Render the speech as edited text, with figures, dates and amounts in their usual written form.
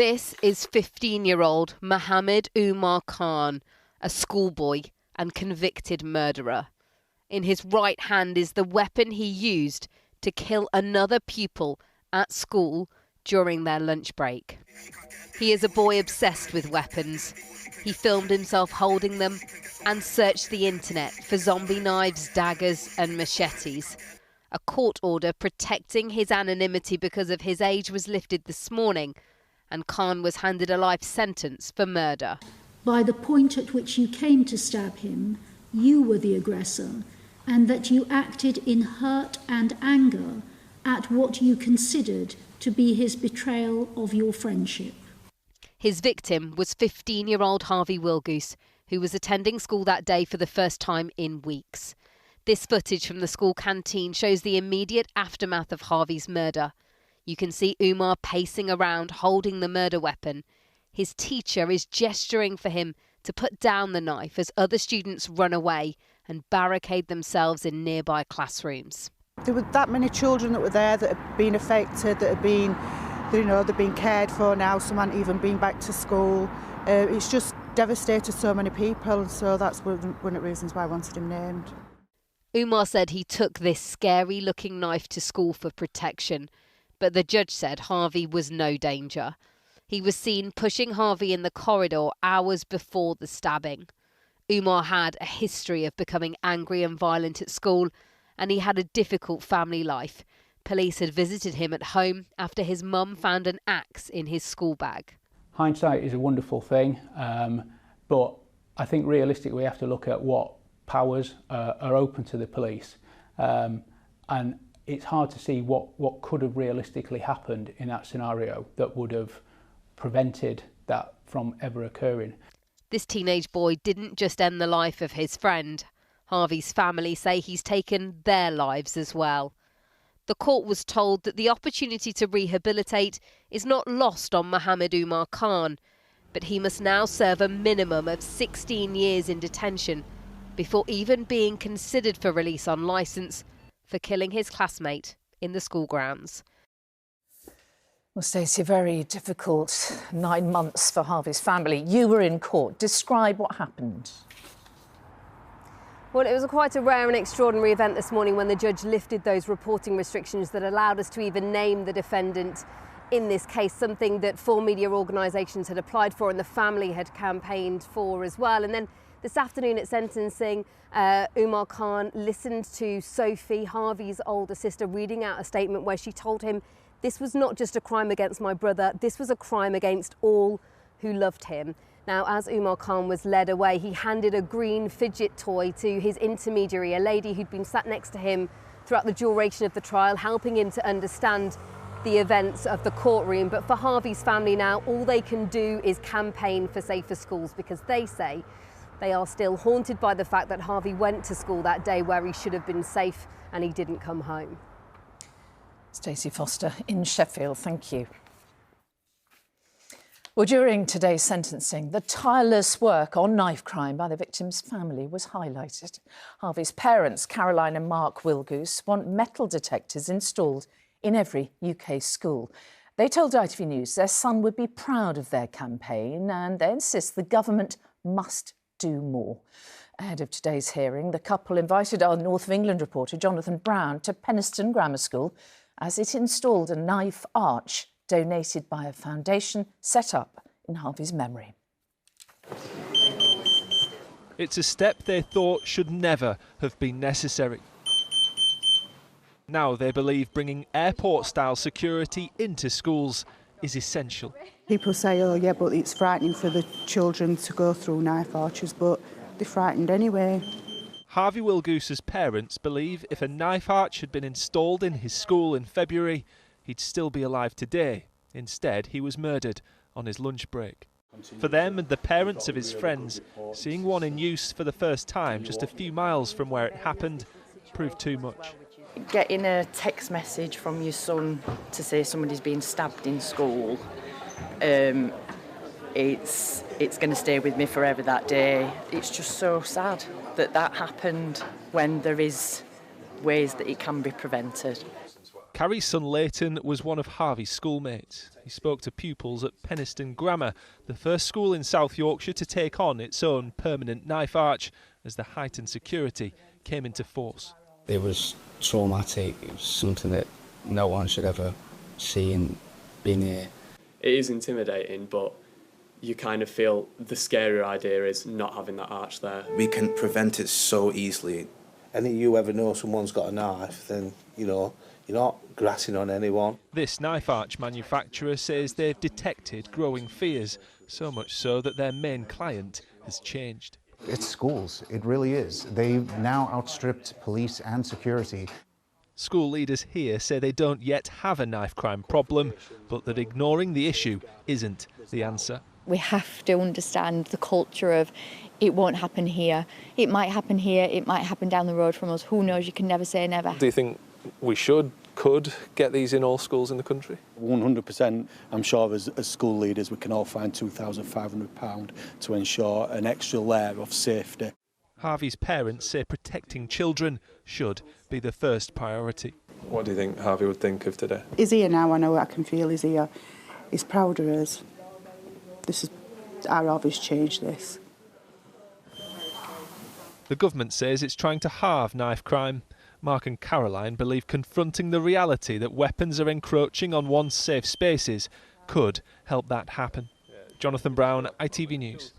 This is 15-year-old Mohammed Umar Khan, a schoolboy and convicted murderer. In his right hand is the weapon he used to kill another pupil at school during their lunch break. He is a boy obsessed with weapons. He filmed himself holding them and searched the internet for zombie knives, daggers and machetes. A court order protecting his anonymity because of his age was lifted this morning, and Khan was handed a life sentence for murder. By the point at which you came to stab him, you were the aggressor, and that you acted in hurt and anger at what you considered to be his betrayal of your friendship. His victim was 15-year-old Harvey Willgoose, who was attending school that day for the first time in weeks. This footage from the school canteen shows the immediate aftermath of Harvey's murder. You can see Umar pacing around holding the murder weapon. His teacher is gesturing for him to put down the knife as other students run away and barricade themselves in nearby classrooms. There were that many children that were there that had been affected, that had been, they've been cared for now, some aren't even been back to school. It's just devastated so many people, so that's one of the reasons why I wanted him named. Umar said he took this scary-looking knife to school for protection, but the judge said Harvey was no danger. He was seen pushing Harvey in the corridor hours before the stabbing. Umar had a history of becoming angry and violent at school, and he had a difficult family life. Police had visited him at home after his mum found an axe in his school bag. Hindsight is a wonderful thing, but I think realistically we have to look at what powers are open to the police. And it's hard to see what could have realistically happened in that scenario that would have prevented that from ever occurring. This teenage boy didn't just end the life of his friend. Harvey's family say he's taken their lives as well. The court was told that the opportunity to rehabilitate is not lost on Mohammed Umar Khan, but he must now serve a minimum of 16 years in detention before even being considered for release on licence for killing his classmate in the school grounds. Well, Stacey, a very difficult 9 months for Harvey's family. You were in court. Describe what happened. Well, it was quite a rare and extraordinary event this morning when the judge lifted those reporting restrictions that allowed us to even name the defendant in this case, something that 4 media organisations had applied for and the family had campaigned for as well. And then this afternoon at sentencing, Umar Khan listened to Sophie, Harvey's older sister, reading out a statement where she told him, "This was not just a crime against my brother, this was a crime against all who loved him." Now, as Umar Khan was led away, he handed a green fidget toy to his intermediary, a lady who'd been sat next to him throughout the duration of the trial, helping him to understand the events of the courtroom. But for Harvey's family now, all they can do is campaign for safer schools, because they say they are still haunted by the fact that Harvey went to school that day where he should have been safe and he didn't come home. Stacey Foster in Sheffield, thank you. Well, during today's sentencing, the tireless work on knife crime by the victim's family was highlighted. Harvey's parents, Caroline and Mark Willgoose, want metal detectors installed in every UK school. They told ITV News their son would be proud of their campaign, and they insist the government must do more. Ahead of today's hearing, the couple invited our North of England reporter Jonathan Brown to Penistone Grammar School as it installed a knife arch donated by a foundation set up in Harvey's memory. It's a step they thought should never have been necessary. Now they believe bringing airport-style security into schools is essential. People say, oh yeah, but it's frightening for the children to go through knife arches, but they're frightened anyway. Harvey Willgoose's parents believe if a knife arch had been installed in his school in February, he'd still be alive today. Instead, he was murdered on his lunch break. For them and the parents of his friends, seeing one in use for the first time just a few miles from where it happened proved too much. Getting a text message from your son to say somebody's been stabbed in school, it's going to stay with me forever that day. It's just so sad that that happened when there is ways that it can be prevented. Carrie's son Leighton was one of Harvey's schoolmates. He spoke to pupils at Penistone Grammar, the first school in South Yorkshire to take on its own permanent knife arch as the heightened security came into force. It was traumatic. It was something that no one should ever see and be near. It is intimidating, but you kind of feel the scarier idea is not having that arch there. We can prevent it so easily. And if you ever know someone's got a knife, then, you know, you're not grassing on anyone. This knife arch manufacturer says they've detected growing fears, so much so that their main client has changed. It's schools, it really is. They've now outstripped police and security. School leaders here say they don't yet have a knife crime problem, but that ignoring the issue isn't the answer. We have to understand the culture of it won't happen here. It might happen here, it might happen down the road from us. Who knows? You can never say never. Do you think we could get these in all schools in the country? 100%. I'm sure as school leaders we can all find £2,500 to ensure an extra layer of safety. Harvey's parents say protecting children should be the first priority. What do you think Harvey would think of today? He's here now, I know I can feel he's here. He's proud of us. This is our Harvey's changed this. The government says it's trying to halve knife crime. Mark and Caroline believe confronting the reality that weapons are encroaching on once safe spaces could help that happen. Jonathan Brown, ITV News.